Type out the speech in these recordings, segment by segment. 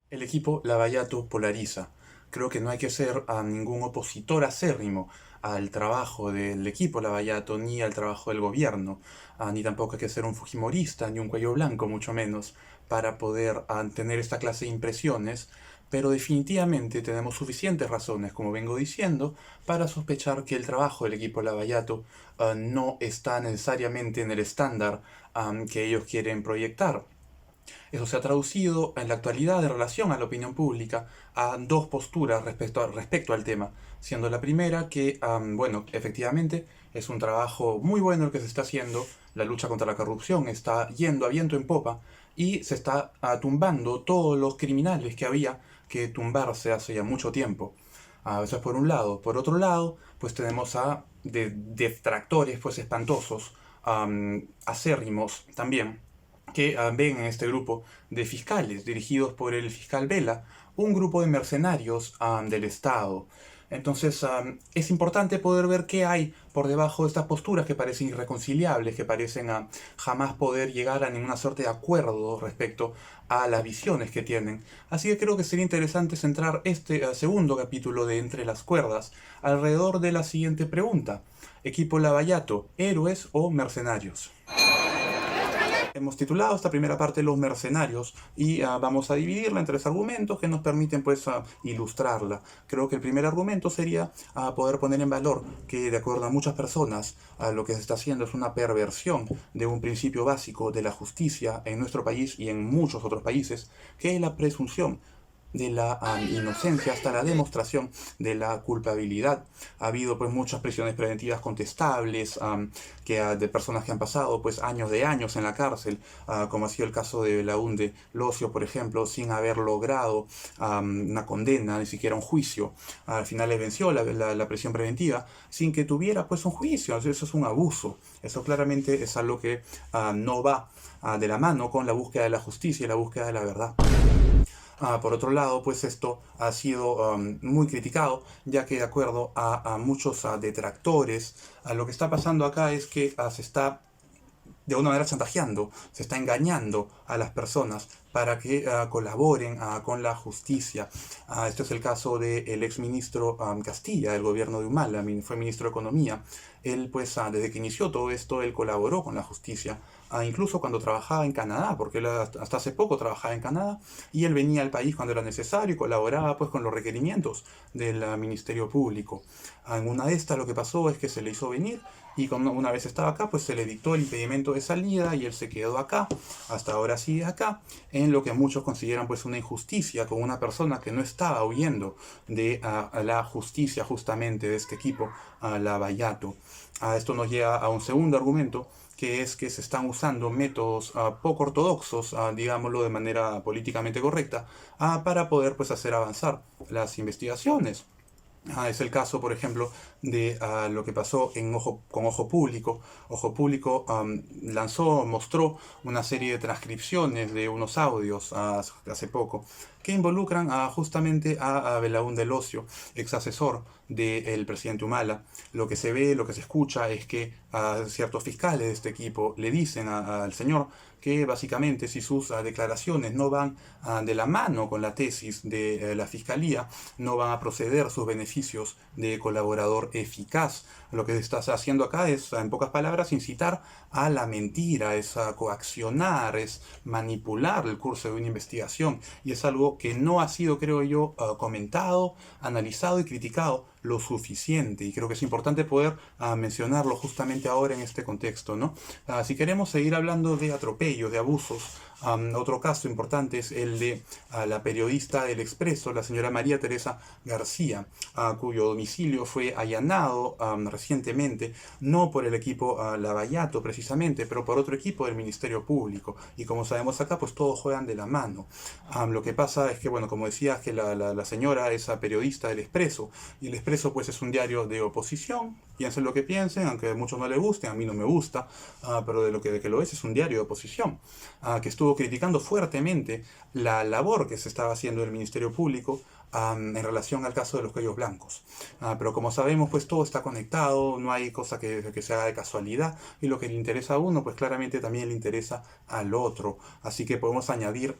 El equipo Lavallato polariza. Creo que no hay que ser a ningún opositor acérrimo al trabajo del equipo Lavallato, ni al trabajo del gobierno, ni tampoco hay que ser un fujimorista, ni un cuello blanco, mucho menos, para poder tener esta clase de impresiones, pero definitivamente tenemos suficientes razones, como vengo diciendo, para sospechar que el trabajo del equipo Lavallato no está necesariamente en el estándar que ellos quieren proyectar. Eso se ha traducido en la actualidad en relación a la opinión pública a dos posturas respecto al tema, siendo la primera que, bueno, efectivamente es un trabajo muy bueno el que se está haciendo, la lucha contra la corrupción está yendo a viento en popa y se está tumbando todos los criminales que había que tumbarse hace ya mucho tiempo. Eso es por un lado. Por otro lado, pues tenemos a detractores pues espantosos, acérrimos también, que ven en este grupo de fiscales dirigidos por el fiscal Vela, un grupo de mercenarios del Estado. Entonces es importante poder ver qué hay por debajo de estas posturas que parecen irreconciliables, que parecen jamás poder llegar a ninguna suerte de acuerdo respecto a las visiones que tienen. Así que creo que sería interesante centrar este segundo capítulo de Entre las Cuerdas alrededor de la siguiente pregunta. Equipo Lavallato, ¿héroes o mercenarios? Hemos titulado esta primera parte Los mercenarios y vamos a dividirla en tres argumentos que nos permiten pues ilustrarla. Creo que el primer argumento sería poder poner en valor que de acuerdo a muchas personas lo que se está haciendo es una perversión de un principio básico de la justicia en nuestro país y en muchos otros países, que es la presunción de la inocencia hasta la demostración de la culpabilidad. Ha habido pues muchas prisiones preventivas contestables, de personas que han pasado pues años de años en la cárcel, como ha sido el caso de Belaúnde Locio, por ejemplo, sin haber logrado una condena, ni siquiera un juicio. Al final les venció la prisión preventiva sin que tuviera pues un juicio. Eso es un abuso. Eso claramente es algo que no va de la mano con la búsqueda de la justicia y la búsqueda de la verdad. Por otro lado, pues esto ha sido muy criticado, ya que de acuerdo a muchos detractores, lo que está pasando acá es que se está de alguna manera chantajeando, se está engañando a las personas para que colaboren con la justicia. Este es el caso del exministro Castilla, del gobierno de Humala, fue ministro de Economía. Él, pues, desde que inició todo esto, él colaboró con la justicia, incluso cuando trabajaba en Canadá, porque él hasta hace poco trabajaba en Canadá, y él venía al país cuando era necesario y colaboraba pues con los requerimientos del Ministerio Público. En una de estas lo que pasó es que se le hizo venir y cuando una vez estaba acá, pues se le dictó el impedimento de salida y él se quedó acá, hasta ahora sigue acá, en lo que muchos consideran pues una injusticia con una persona que no estaba huyendo de la justicia justamente de este equipo, Lavallato. Esto nos lleva a un segundo argumento, que es que se están usando métodos poco ortodoxos, digámoslo de manera políticamente correcta, para poder pues hacer avanzar las investigaciones. Es el caso, por ejemplo, de lo que pasó con Ojo Público. Ojo Público mostró una serie de transcripciones de unos audios hace poco que involucran justamente a Belaúnde Locio, ex asesor del presidente Humala. Lo que se ve, lo que se escucha es que ciertos fiscales de este equipo le dicen al señor que básicamente si sus declaraciones no van de la mano con la tesis de la fiscalía, no van a proceder sus beneficios de colaborador eficaz. Lo que se está haciendo acá es, en pocas palabras, incitar a la mentira, es coaccionar, es manipular el curso de una investigación. Y es algo que no ha sido, creo yo, comentado, analizado y criticado lo suficiente. Y creo que es importante poder mencionarlo justamente ahora en este contexto, ¿no? Si queremos seguir hablando de atropellos, de abusos, otro caso importante es el de la periodista del Expreso, la señora María Teresa García, cuyo domicilio fue allanado recientemente, no por el equipo Lavallato precisamente, pero por otro equipo del Ministerio Público. Y como sabemos acá, pues todos juegan de la mano. Lo que pasa es que, bueno, como decía, que la señora es periodista del Expreso, y el Expreso pues es un diario de oposición, piensen lo que piensen, aunque a muchos no les guste, a mí no me gusta, pero de que lo es un diario de oposición, que estuvo criticando fuertemente la labor que se estaba haciendo el Ministerio Público en relación al caso de los cuellos blancos. Pero como sabemos, pues todo está conectado, no hay cosa que se haga de casualidad, y lo que le interesa a uno, pues claramente también le interesa al otro. Así que podemos añadir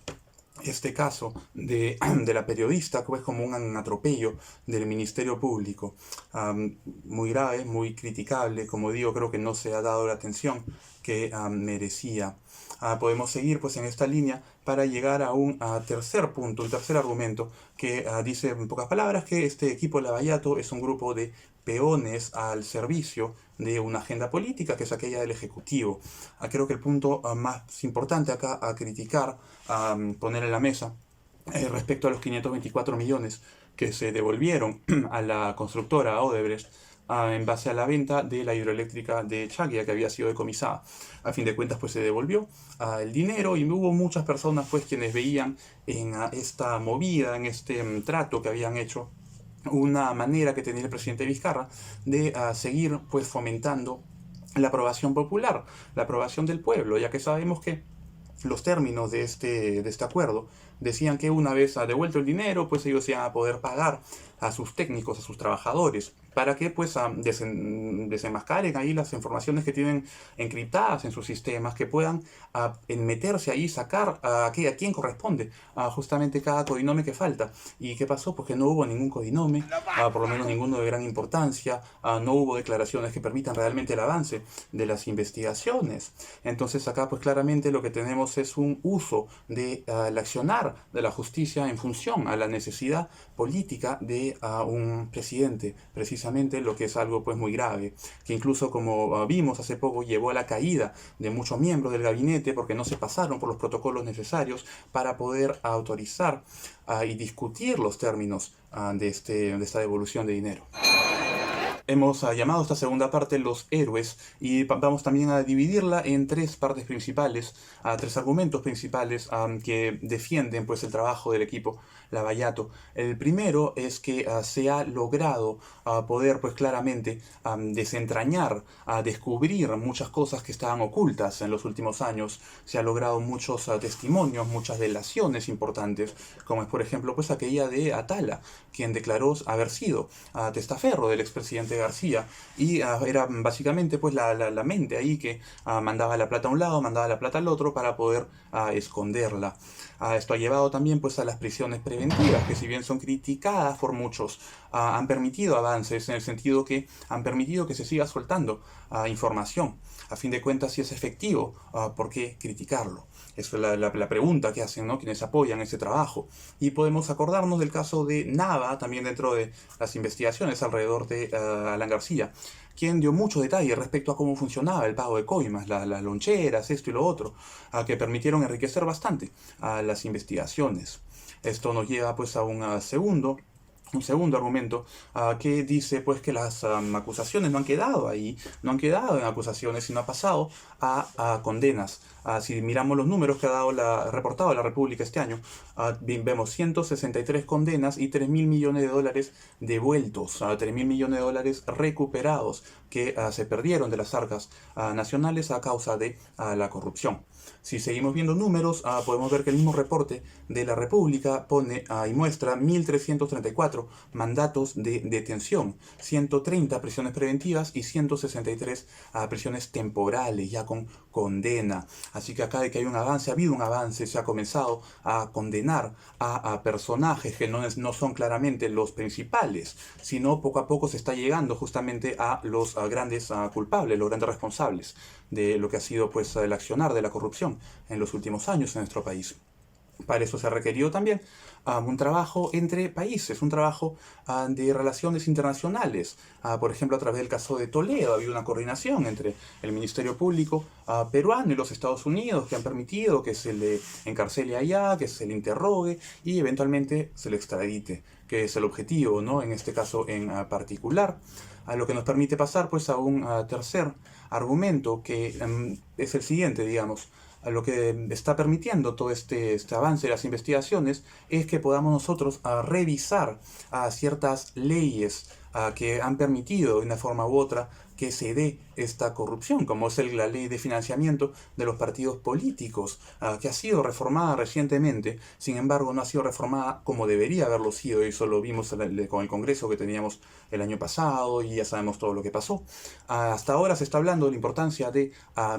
este caso de la periodista, pues como un atropello del Ministerio Público. Muy grave, muy criticable, como digo, creo que no se ha dado la atención que merecía. Podemos seguir pues en esta línea para llegar a un tercer punto, un tercer argumento que dice en pocas palabras que este equipo Lavallato es un grupo de peones al servicio de una agenda política que es aquella del Ejecutivo. Creo que el punto más importante acá a criticar, a poner en la mesa, respecto a los 524 millones que se devolvieron a la constructora, a Odebrecht, en base a la venta de la hidroeléctrica de Chagua, que había sido decomisada. A fin de cuentas, pues se devolvió el dinero y hubo muchas personas pues quienes veían en esta movida, en este trato que habían hecho, una manera que tenía el presidente Vizcarra de seguir pues fomentando la aprobación popular, la aprobación del pueblo, ya que sabemos que los términos de este acuerdo decían que una vez devuelto el dinero, pues ellos iban a poder pagar a sus técnicos, a sus trabajadores, para que pues desenmascaren ahí las informaciones que tienen encriptadas en sus sistemas, que puedan meterse ahí, sacar a quién corresponde justamente cada codinome que falta. ¿Y qué pasó? Pues que no hubo ningún codinome, por lo menos ninguno de gran importancia, no hubo declaraciones que permitan realmente el avance de las investigaciones. Entonces acá pues claramente lo que tenemos es un uso del accionar de la justicia en función a la necesidad política de un presidente, precisamente, lo que es algo pues muy grave, que incluso como vimos hace poco llevó a la caída de muchos miembros del gabinete porque no se pasaron por los protocolos necesarios para poder autorizar y discutir los términos de esta devolución de dinero. Hemos llamado a esta segunda parte los héroes y vamos también a dividirla en tres partes principales, tres argumentos principales que defienden pues el trabajo del equipo Lavallato. El primero es que se ha logrado poder pues claramente desentrañar, descubrir muchas cosas que estaban ocultas en los últimos años. Se ha logrado muchos testimonios, muchas delaciones importantes, como es por ejemplo pues aquella de Atala, quien declaró haber sido testaferro del expresidente García y era básicamente pues la mente ahí que mandaba la plata a un lado, mandaba la plata al otro para poder esconderla. Esto ha llevado también pues a las prisiones preventivas, que si bien son criticadas por muchos, han permitido avances en el sentido que han permitido que se siga soltando información. A fin de cuentas, si es efectivo, ¿por qué criticarlo? Esa es la pregunta que hacen, ¿no?, quienes apoyan ese trabajo. Y podemos acordarnos del caso de Nava, también dentro de las investigaciones alrededor de Alan García, quien dio mucho detalle respecto a cómo funcionaba el pago de coimas, las loncheras, esto y lo otro, que permitieron enriquecer bastante a las investigaciones. Esto nos lleva pues a un segundo argumento que dice pues que las acusaciones no han quedado ahí, no han quedado en acusaciones, sino ha pasado a condenas. Si miramos los números que ha dado reportado la República este año, vemos 163 condenas y 3.000 millones de dólares devueltos, 3.000 millones de dólares recuperados que se perdieron de las arcas nacionales a causa de la corrupción. Si seguimos viendo números, podemos ver que el mismo reporte de la República pone y muestra 1.334 mandatos de detención, 130 prisiones preventivas y 163 prisiones temporales, ya con condena. Así que acá de que hay un avance, ha habido un avance, se ha comenzado a condenar a personajes que no son claramente los principales, sino poco a poco se está llegando justamente a los grandes culpables, los grandes responsables de lo que ha sido pues el accionar de la corrupción en los últimos años en nuestro país. Para eso se ha requerido también un trabajo entre países, un trabajo de relaciones internacionales. Por ejemplo, a través del caso de Toledo ha habido una coordinación entre el Ministerio Público peruano y los Estados Unidos que han permitido que se le encarcele allá, que se le interrogue y eventualmente se le extradite, que es el objetivo, ¿no?, en este caso en particular. Lo que nos permite pasar pues a un tercer argumento que es el siguiente, digamos. Lo que está permitiendo todo este avance de las investigaciones es que podamos nosotros revisar ciertas leyes que han permitido de una forma u otra que se dé esta corrupción, como es la ley de financiamiento de los partidos políticos, que ha sido reformada recientemente, sin embargo no ha sido reformada como debería haberlo sido, y eso lo vimos con el Congreso que teníamos el año pasado, y ya sabemos todo lo que pasó. Hasta ahora se está hablando de la importancia de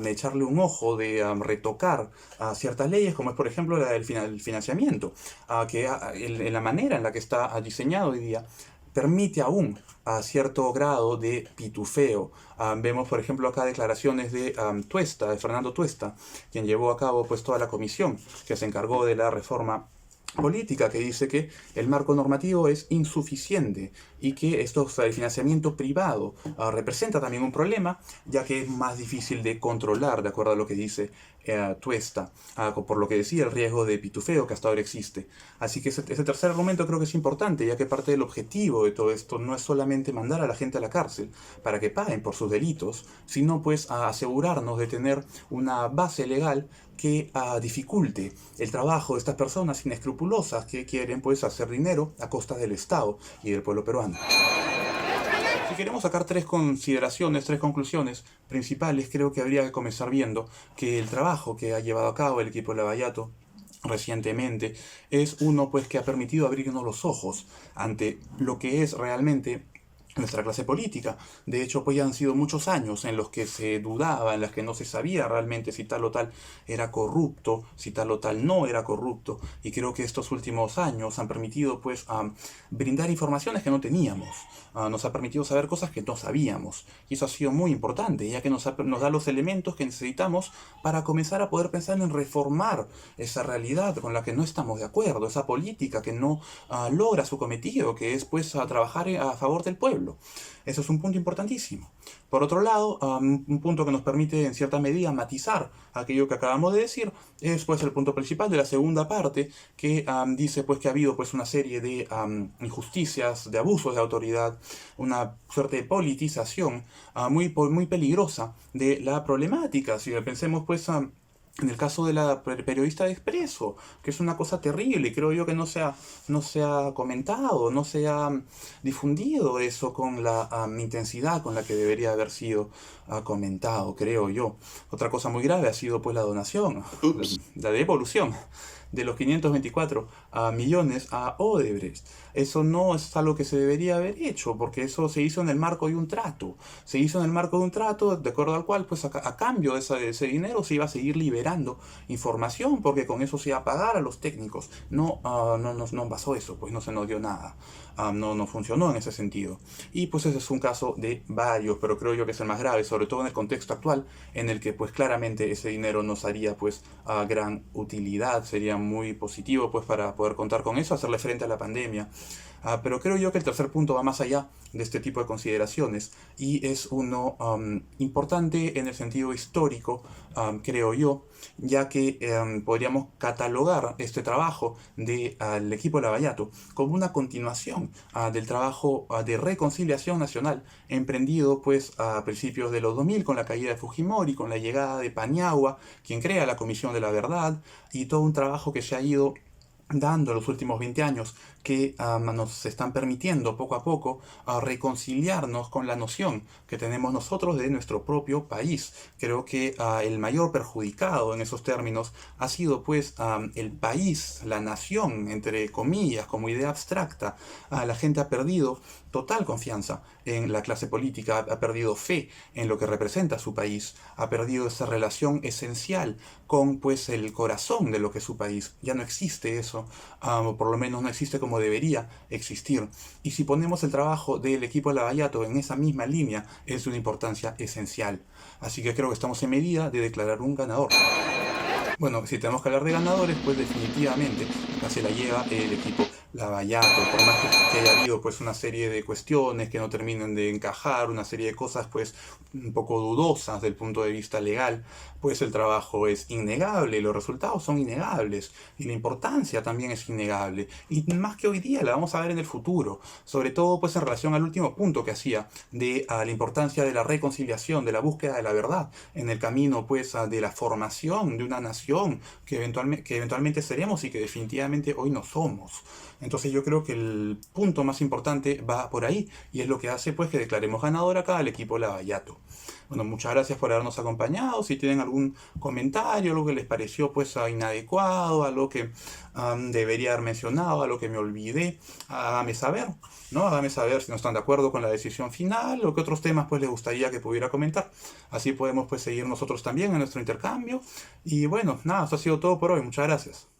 echarle un ojo, de retocar ciertas leyes, como es por ejemplo la del financiamiento, que en la manera en la que está diseñado hoy día, permite aún a cierto grado de pitufeo. Vemos, por ejemplo, acá declaraciones de Tuesta, de Fernando Tuesta, quien llevó a cabo pues toda la comisión que se encargó de la reforma política, que dice que el marco normativo es insuficiente y que el financiamiento privado representa también un problema, ya que es más difícil de controlar, de acuerdo a lo que dice Tuesta, por lo que decía el riesgo de pitufeo que hasta ahora existe. Así que ese tercer argumento creo que es importante, ya que parte del objetivo de todo esto no es solamente mandar a la gente a la cárcel para que paguen por sus delitos, sino pues asegurarnos de tener una base legal que dificulte el trabajo de estas personas inescrupulosas que quieren pues hacer dinero a costa del Estado y del pueblo peruano. Si queremos sacar tres consideraciones, tres conclusiones principales, creo que habría que comenzar viendo que el trabajo que ha llevado a cabo el equipo Lavallato recientemente es uno pues que ha permitido abrirnos los ojos ante lo que es realmente nuestra clase política. De hecho, pues ya han sido muchos años en los que se dudaba, en los que no se sabía realmente si tal o tal era corrupto, si tal o tal no era corrupto, y creo que estos últimos años han permitido pues brindar informaciones que no teníamos, nos ha permitido saber cosas que no sabíamos, y eso ha sido muy importante, ya que nos da los elementos que necesitamos para comenzar a poder pensar en reformar esa realidad con la que no estamos de acuerdo, esa política que no logra su cometido, que es pues trabajar a favor del pueblo. Eso es un punto importantísimo. Por otro lado, un punto que nos permite en cierta medida matizar aquello que acabamos de decir es pues el punto principal de la segunda parte, que dice pues que ha habido pues una serie de injusticias, de abusos de autoridad, una suerte de politización muy peligrosa de la problemática. Si pensemos pues en el caso de la periodista de Expreso, que es una cosa terrible, y creo yo que no se ha comentado, no se ha difundido eso con la intensidad con la que debería haber sido comentado, creo yo. Otra cosa muy grave ha sido pues la donación, la devolución de los 524 millones a Odebrecht. Eso no es algo que se debería haber hecho, porque eso se hizo en el marco de un trato. Se hizo en el marco de un trato, de acuerdo al cual, pues a cambio de ese dinero se iba a seguir liberando información, porque con eso se iba a pagar a los técnicos. No pasó eso, pues no se nos dio nada. No funcionó en ese sentido. Y pues ese es un caso de varios, pero creo yo que es el más grave, sobre todo en el contexto actual, en el que pues claramente ese dinero nos haría pues gran utilidad, sería muy positivo pues para poder contar con eso, hacerle frente a la pandemia. Pero creo yo que el tercer punto va más allá de este tipo de consideraciones y es uno importante en el sentido histórico, creo yo, ya que podríamos catalogar este trabajo del equipo Lavallato como una continuación del trabajo de reconciliación nacional emprendido pues a principios de los 2000 con la caída de Fujimori, con la llegada de Paniagua, quien crea la Comisión de la Verdad, y todo un trabajo que se ha ido dando en los últimos 20 años que nos están permitiendo poco a poco reconciliarnos con la noción que tenemos nosotros de nuestro propio país. Creo que el mayor perjudicado en esos términos ha sido pues el país, la nación, entre comillas, como idea abstracta. La gente ha perdido total confianza en la clase política, ha perdido fe en lo que representa su país, ha perdido esa relación esencial con pues el corazón de lo que es su país. Ya no existe eso, o por lo menos no existe como debería existir. Y si ponemos el trabajo del equipo Lavallato en esa misma línea, es de una importancia esencial. Así que creo que estamos en medida de declarar un ganador. Bueno, si tenemos que hablar de ganadores, pues definitivamente acá se la lleva el equipo Lavallato, por más que haya habido pues una serie de cuestiones que no terminan de encajar, una serie de cosas pues un poco dudosas del punto de vista legal, pues el trabajo es innegable, los resultados son innegables y la importancia también es innegable, y más que hoy día la vamos a ver en el futuro, sobre todo pues en relación al último punto que hacía de la importancia de la reconciliación, de la búsqueda de la verdad en el camino pues de la formación de una nación que eventualmente seremos y que definitivamente hoy no somos. Entonces yo creo que el punto más importante va por ahí y es lo que hace pues que declaremos ganador acá al equipo Lavallato. Bueno, muchas gracias por habernos acompañado. Si tienen algún comentario, algo que les pareció pues inadecuado, algo que debería haber mencionado, algo que me olvidé, hágame saber, ¿no? Hágame saber si no están de acuerdo con la decisión final o qué otros temas pues les gustaría que pudiera comentar. Así podemos pues seguir nosotros también en nuestro intercambio. Y bueno, nada, eso ha sido todo por hoy. Muchas gracias.